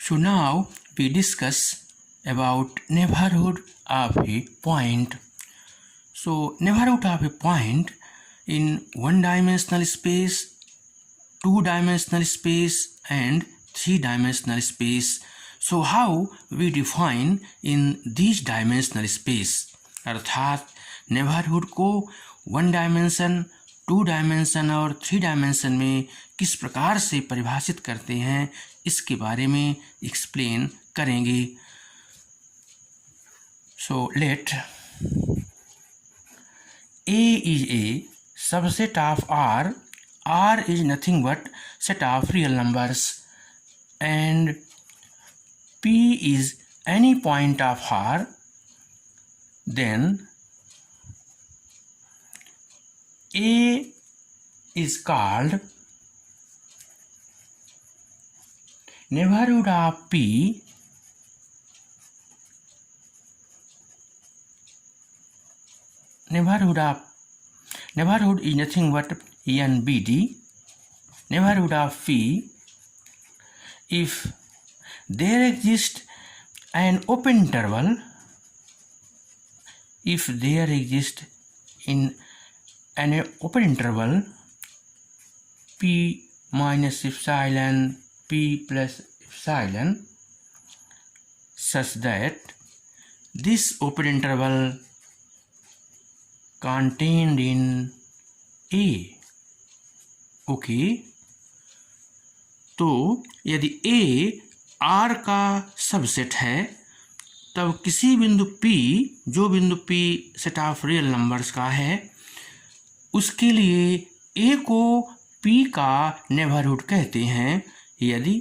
So now we discuss about neighborhood of a point. So neighborhood of a point in one-dimensional space, two-dimensional space and three-dimensional space. So how we define in these dimensional space, अर्थात neighbourhood को one dimension, to dimension और three dimension में किस प्रकार से परिभाषित करते हैं, इसके बारे में एक्सप्लेन करेंगे. So let A is a subset of R. R is nothing but set of real numbers, and P is any point of R. Then A is called neighborhood of P. Neighborhood is nothing but NBD. Neighborhood of P if there exists an open interval. If there exists in an open interval P minus epsilon, P plus epsilon, such that this open interval contained in A. Okay, तो यदि A R का subset है तब किसी बिंदु P, जो बिंदु P set of real numbers का है, उसके लिए A को P का नेबरहुड कहते हैं यदि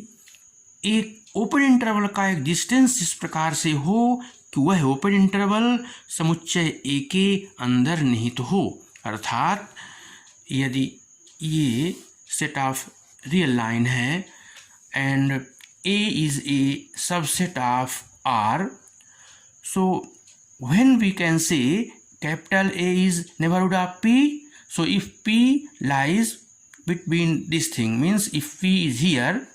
एक ओपन इंटरवल का एग्जिस्टेंस इस प्रकार से हो कि वह ओपन इंटरवल समुच्चय A के अंदर निहित हो. अर्थात यदि ये सेट ऑफ रियल लाइन है and A is a subset of R, so when we can say capital A is neighborhood of P, so if P lies between this thing, means if P is here,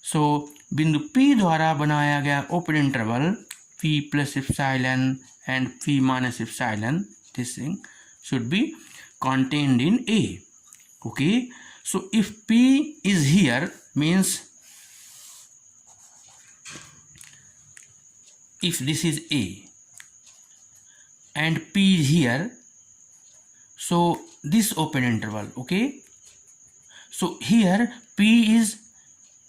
so बिंदु P द्वारा बनाया गया open interval P plus epsilon and P minus epsilon, this thing should be contained in A. Okay, so if P is here, means if this is A and P is here, so this open interval, okay, so here P is,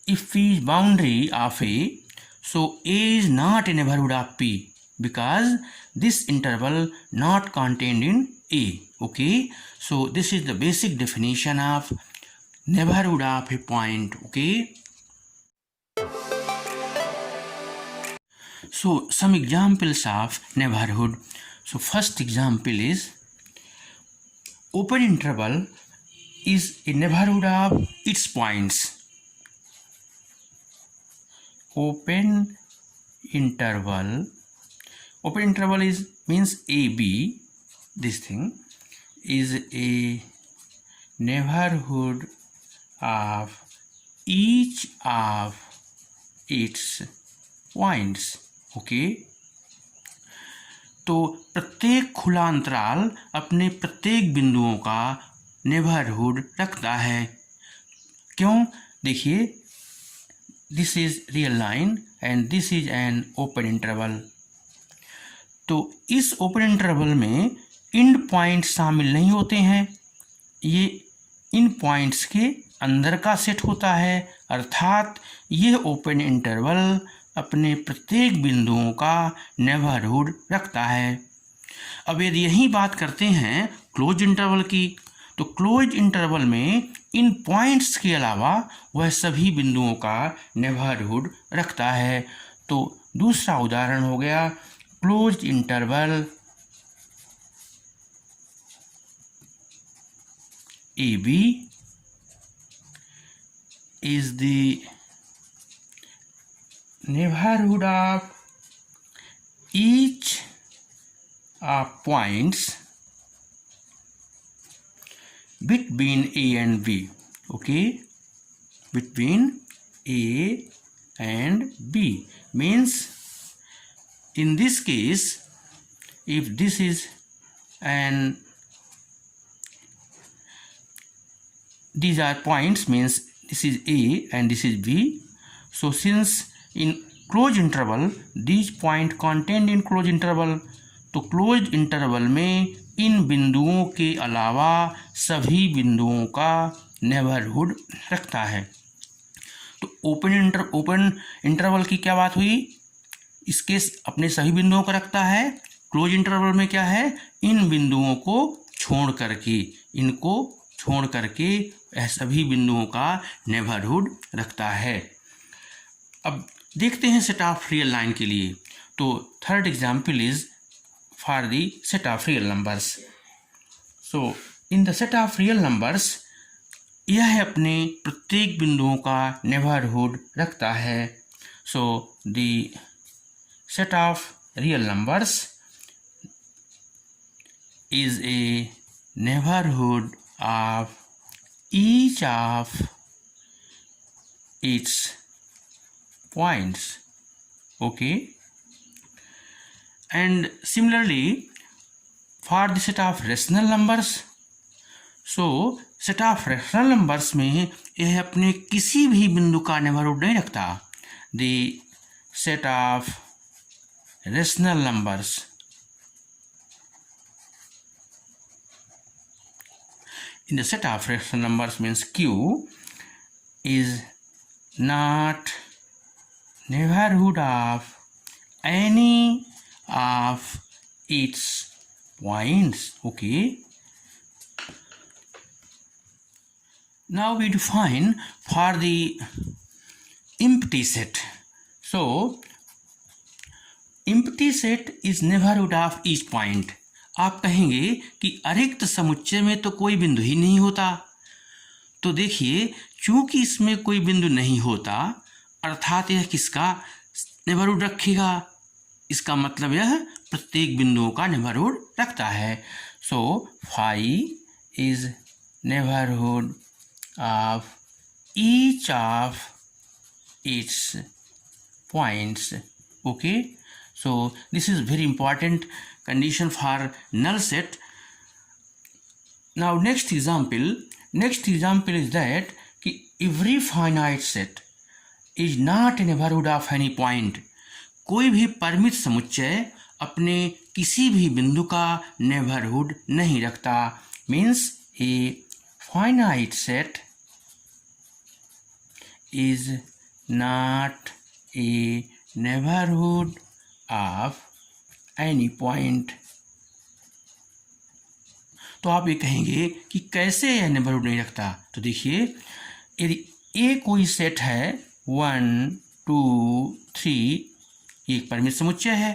if P is boundary of A, so A is not a neighborhood of P because this interval not contained in A. Okay, so this is the basic definition of neighborhood of a point. Okay, so some examples of neighborhood. So first example is open interval is a neighborhood of its points. Open interval is means AB, this thing is a neighborhood of each of its points. Okay, तो प्रत्येक खुला अंतराल अपने प्रत्येक बिंदुओं का neighbourhood रखता है. क्यों? देखिए, this is real line and this is an open interval. तो इस ओपन इंटरवल में इंड पॉइंट शामिल नहीं होते हैं, ये इन पॉइंट्स के अंदर का सेट होता है. अर्थात ये ओपन इंटरवल अपने प्रत्येक बिंदुओं का नेबरहुड रखता है. अब यदि यही बात करते हैं क्लोज इंटरवल की, तो क्लोज इंटरवल में इन पॉइंट्स के अलावा वह सभी बिंदुओं का नेबरहुड रखता है. तो दूसरा उदाहरण हो गया close interval AB is the neighborhood of each of points between A and B. Okay, between A and B. Means in this case, if this is and these are points, means this is A and this is B. So since in closed interval these point contained in closed interval, तो close interval में इन बिंदुओं के अलावा सभी बिंदुओं का neighbourhood रखता है। तो ओपन इंटरवल की क्या बात हुई, इसके अपने सभी बिंदुओं का रखता है। क्लोज इंटरवल में क्या है, इन बिंदुओं को छोड़ करके, इनको छोड़ करके सभी बिंदुओं का नेबरहुड रखता है। अब देखते हैं सेट ऑफ रियल लाइन के लिए। तो third example is for the set of real numbers. So in the set of real numbers, यह अपने प्रत्येक बिंदुओं का नेबरहुड रखता है। So the set of real numbers is a neighborhood of each of its points. Okay, and similarly for the set of rational numbers, so set of rational numbers में यह अपने किसी भी बिंदु का नेबरहुड नहीं रखता। the set of rational numbers in the set of rational numbers means Q is not neighborhood of any of its points. Okay, now we define for the empty set. So empty set is neighborhood of each point. आप कहेंगे कि अरिक्त समुच्चय में तो कोई बिंदु ही नहीं होता। तो देखिए, चूंकि इसमें कोई बिंदु नहीं होता, अर्थात यह किसका नेबरहुड रखेगा, इसका मतलब यह प्रत्येक बिंदुओं का नेबरहुड रखता है। So phi is neighbourhood of each of its points. Okay, so this is very important condition for null set. Now next example is that कि every finite set is not a neighborhood of any point. कोई भी परिमित समुच्चय अपने किसी भी बिंदु का नेबरहुड नहीं रखता। means a finite set is not a neighborhood of any point. तो आप ये कहेंगे कि कैसे यह नेबरहुड नहीं रखता। तो देखिए, यदि ए कोई सेट है 1 2 3, एक परिमित समुच्चय है,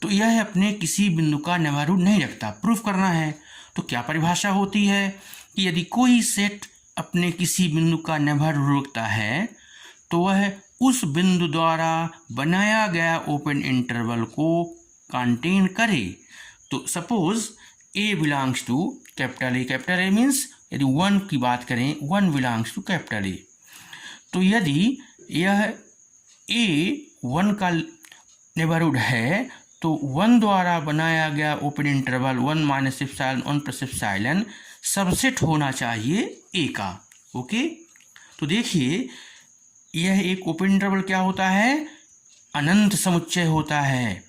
तो यह अपने किसी बिंदु का नेबरहुड नहीं रखता। प्रूफ करना है तो क्या परिभाषा होती है कि यदि कोई सेट अपने किसी बिंदु का नेबरहुड रखता है तो वह उस बिंदु द्वारा बनाया गया ओपन इंटरवल को कंटेन करे। तो suppose A belongs to capital A means यदि 1 की बात करें, 1 बिलोंग्स टू कैपिटल ए, तो यदि यह ए 1 का नेबरहुड है तो 1 द्वारा बनाया गया open interval 1 minus epsilon 1 plus epsilon subset होना चाहिए ए का। ओके, तो देखिए, यह एक ओपन इंटरवल क्या होता है, अनंत समुच्चय होता है।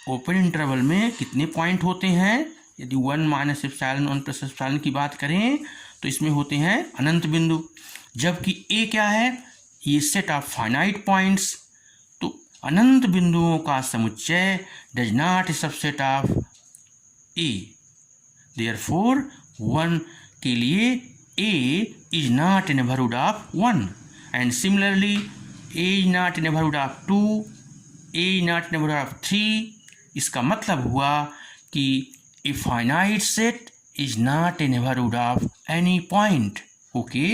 ओपन इंटरवल में कितने पॉइंट होते हैं, यदि 1 माइनस एप्सिलॉन 1 प्लस एप्सिलॉन की बात करें तो इसमें होते हैं अनंत बिंदु। जबकि ए क्या है, ये सेट ऑफ फाइनाइट पॉइंट्स। तो अनंत बिंदुओं का समुच्चय does not a subset of A. Therefore 1 के लिए A is not a neighbourhood of 1 and similarly a is not a neighborhood of 2, a is not a neighborhood of 3। इसका मतलब हुआ कि a finite set is not a neighborhood of any point. Okay,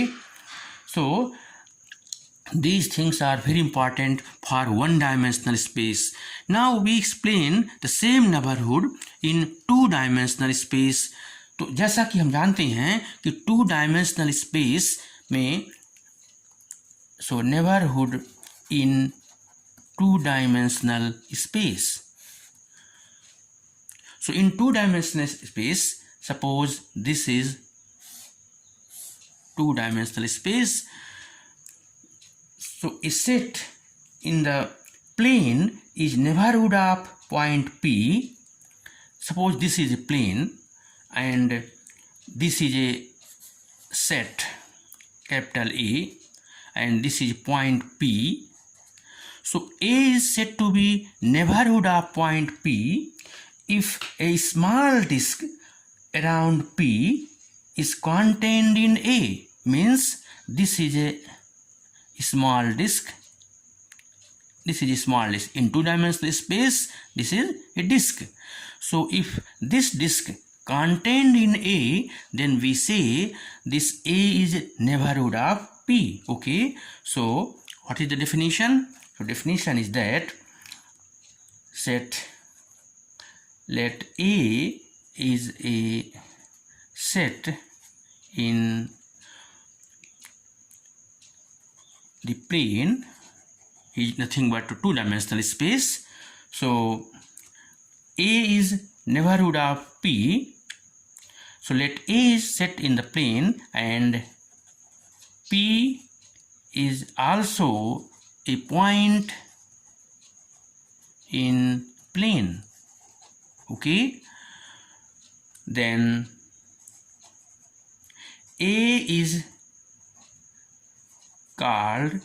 so these things are very important for one-dimensional space. Now we explain the same neighborhood in two-dimensional space. तो जैसा कि हम जानते हैं कि two-dimensional space में so neighborhood in two-dimensional space. So in two-dimensional space, suppose this is two-dimensional space. So a set in the plane is neighborhood of point P. Suppose this is a plane and this is a set capital A and this is point P. So A is said to be neighborhood of point P if a small disk around P is contained in A. Means this is a small disk, this is a small disk. In two-dimensional space, this is a disk. So if this disk contained in A, then we say this A is neighborhood of P. Okay, so what is the definition? So definition is that let A is a set in the plane is nothing but two-dimensional space. So A is neighborhood of P. So let A is set in the plane and P is also a point in plane. Okay, then A is called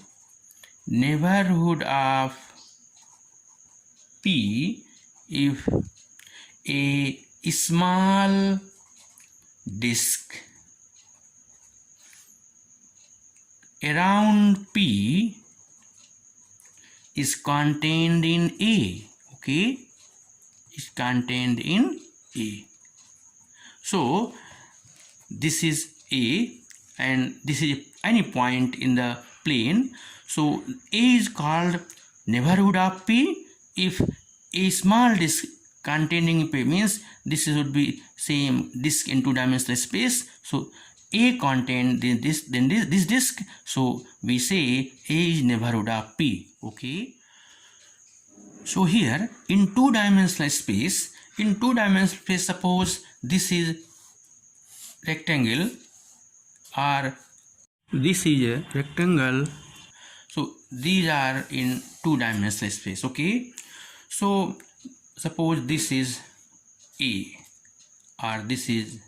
neighborhood of P if a small disk around P is contained in A. Okay, is contained in A. So this is A and this is any point in the plane. So A is called neighborhood of P if a small disk containing P, means this would be same disk in two-dimensional space. So A contained this, then this disk. So we say A is neighborhood of P. Okay. So here in two-dimensional space, suppose this is rectangle or this is a rectangle. So these are in two-dimensional space. Okay. So suppose this is A or this is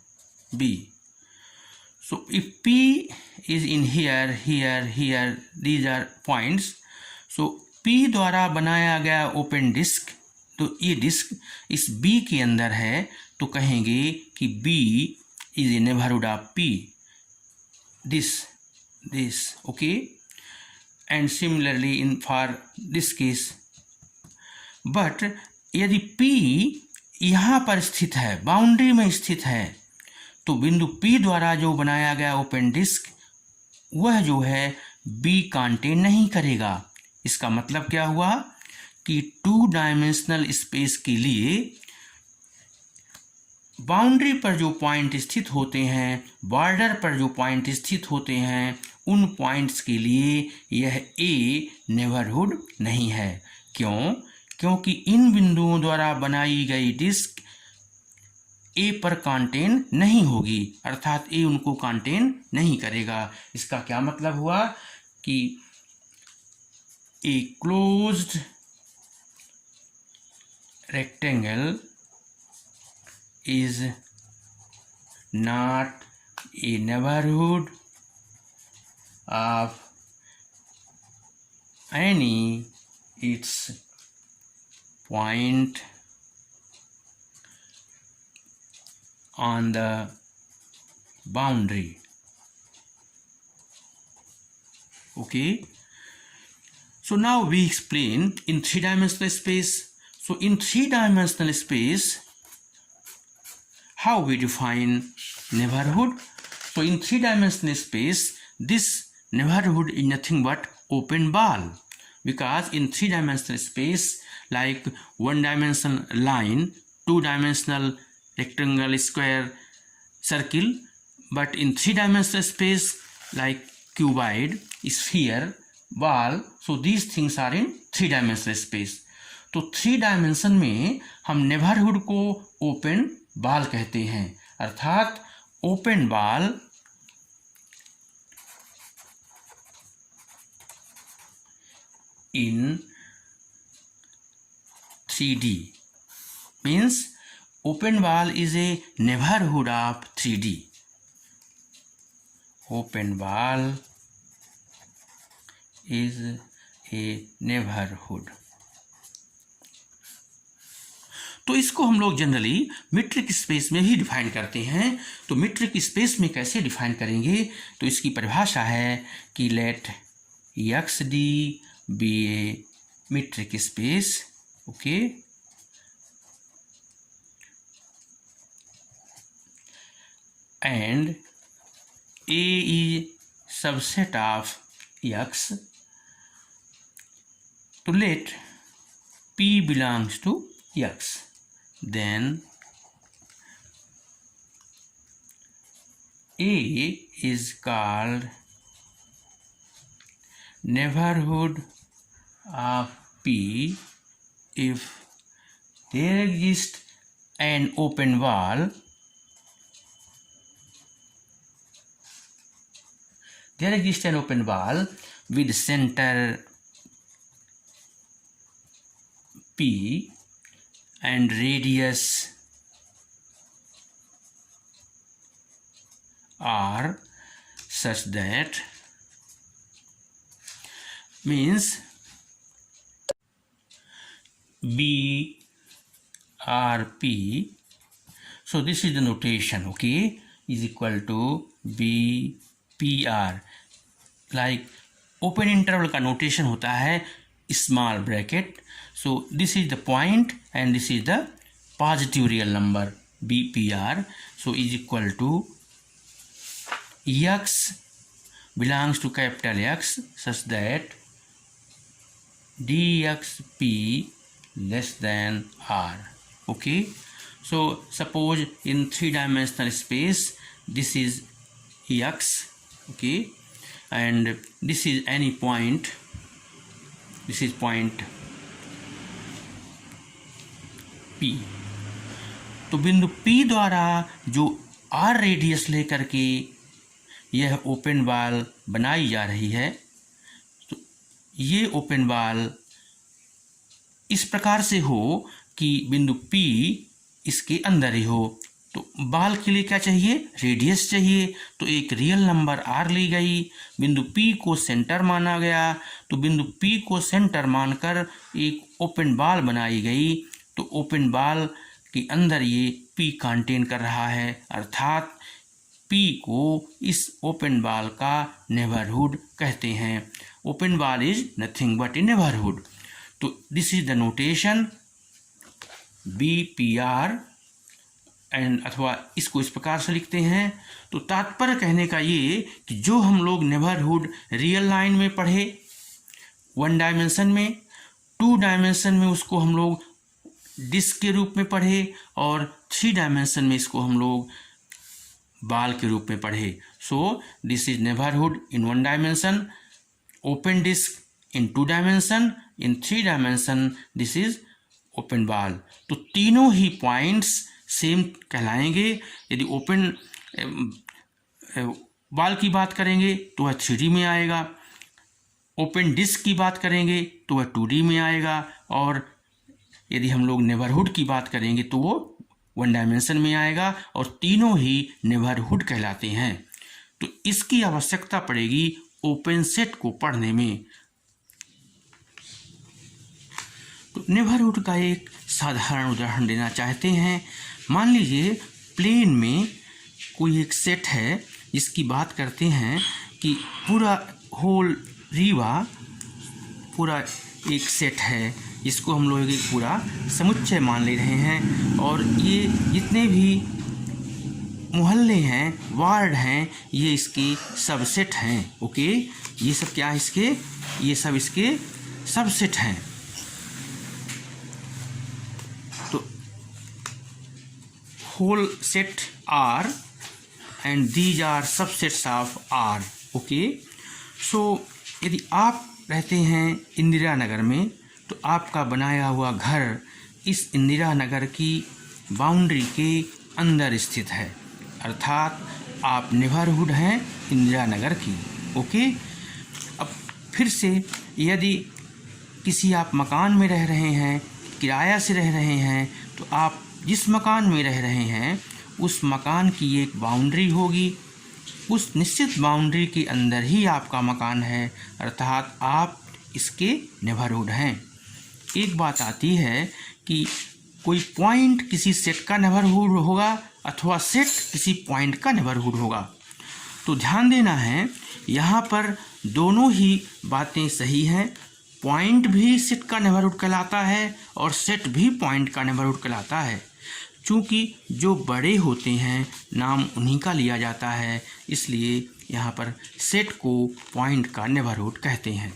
B. So if P is in here, these are points. So P द्वारा बनाया गया open disc, तो ये disc इस B के अंदर है, तो कहेंगे कि B is a neighborhood of P. This, okay. And similarly in for this case. But यदि P यहाँ पर स्थित है, बाउंड्री में स्थित है, तो बिंदु P द्वारा जो बनाया गया ओपन डिस्क वह जो है B कंटेन नहीं करेगा. इसका मतलब क्या हुआ कि टू डायमेंशनल स्पेस के लिए बाउंड्री पर जो पॉइंट स्थित होते हैं, बॉर्डर पर जो पॉइंट स्थित होते हैं, उन पॉइंट्स के लिए यह A नेबरहुड नहीं है. क्यों? क्योंकि इन बिंदुओं द्वारा बनाई गई डिस्क A पर कंटेन नहीं होगी, अर्थात A उनको कंटेन नहीं करेगा. इसका क्या मतलब हुआ कि a closed rectangle is not a neighborhood of any its point on the boundary. Okay. So now we explain in three-dimensional space. So in three-dimensional space, how we define neighborhood? So in three-dimensional space, this neighborhood is nothing but open ball, because in three-dimensional space, like one-dimensional line, two-dimensional rectangle, square, circle, but in three-dimensional space like cuboid, sphere, ball, so these things are in 3-dimensional space. तो 3 dimension में हम neighbourhood को open ball कहते हैं, अर्थात open ball in 3D means open ball is a neighborhood of 3D. Open ball is a neighborhood. तो इसको हम लोग जनरली मीट्रिक स्पेस में ही डिफाइन करते हैं। तो मीट्रिक स्पेस में कैसे डिफाइन करेंगे, तो इसकी परिभाषा है कि let X D be a metric space, okay, and A is subset of X, तो let P belongs to X, then A is called neighborhood of P if there exists an open wall, with center P and radius R such that means B R P. So this is the notation, okay, is equal to B P R. Like open interval का notation होता है small bracket. So this is the point and this is the positive real number BPR. So is equal to X belongs to capital X such that DXP less than R. Okay. So suppose in 3-dimensional space this is X, okay, and this is any point, this is point P. तो बिंदु P द्वारा जो R radius लेकर के यह open ball बनाई जा रही है, तो ये ओपन बॉल इस प्रकार से हो कि बिंदु P इसके अंदर ही हो। तो बॉल के लिए क्या चाहिए, रेडियस चाहिए। तो एक रियल नंबर R ली गई, बिंदु P को सेंटर माना गया, तो बिंदु P को सेंटर मानकर एक ओपन बॉल बनाई गई। तो ओपन बॉल के अंदर ये P कंटेन कर रहा है, अर्थात P को इस ओपन बॉल का नेबरहुड कहते हैं। Open ball is nothing but a neighbourhood. तो this is the notation BPR and अथवा इसको इस प्रकार से लिखते हैं। तो तात्पर्य कहने का ये कि जो हम लोग नेबरहुड रियल लाइन में पढ़े 1 डायमेंशन में, 2 डायमेंशन में उसको हम लोग डिस्क के रूप में पढ़े और 3 डायमेंशन में इसको हम लोग बॉल के रूप में पढ़े। So this is neighbourhood in 1 dimension, open disc in 2 dimension, in 3 dimension this is open ball. तो तीनों ही पॉइंट्स सेम कहलाएंगे। यदि ओपन बॉल की बात करेंगे तो वह 3D में आएगा, ओपन डिस्क की बात करेंगे तो वह 2D में आएगा, और यदि हम लोग नेबरहुड की बात करेंगे तो वो 1 डायमेंशन में आएगा, और तीनों ही नेबरहुड कहलाते हैं। तो इसकी आवश्यकता पड़ेगी ओपन सेट को पढ़ने में। तो नेबरहुड का एक साधारण उदाहरण देना चाहते हैं। मान लीजिए प्लेन में कोई एक सेट है जिसकी बात करते हैं कि पूरा होल रीवा पूरा एक सेट है, जिसको हम लोग एक पूरा समुच्चय मान ले रहे हैं, और ये जितने भी मोहल्ले हैं, वार्ड हैं, ये इसके सबसेट हैं। ओके, ये सब क्या है इसके, ये सब इसके सबसेट हैं। whole set R and these are subsets of R. Okay, so यदि आप रहते हैं इंदिरा नगर में, तो आपका बनाया हुआ घर इस इंदिरा नगर की बाउंड्री के अंदर स्थित है, अर्थात आप नेबरहुड हैं इंदिरा नगर की। ओके। अब फिर से यदि किसी आप मकान में रह रहे हैं, किराया से रह रहे हैं, तो आप जिस मकान में रह रहे हैं उस मकान की एक बाउंड्री होगी, उस निश्चित बाउंड्री के अंदर ही आपका मकान है, अर्थात आप इसके नेबरहुड हैं। एक बात आती है कि कोई पॉइंट किसी सेट का नेबरहुड होगा अथवा सेट किसी पॉइंट का नेबरहुड होगा। तो ध्यान देना है, यहाँ पर दोनों ही बातें सही हैं। पॉइंट भी सेट का नेबरहुड कहलाता है और सेट भी पॉइंट का नेबरहुड कहलाता है। चूँकि जो बड़े होते हैं नाम उन्हीं का लिया जाता है, इसलिए यहाँ पर सेट को पॉइंट का नेबरहुड कहते हैं।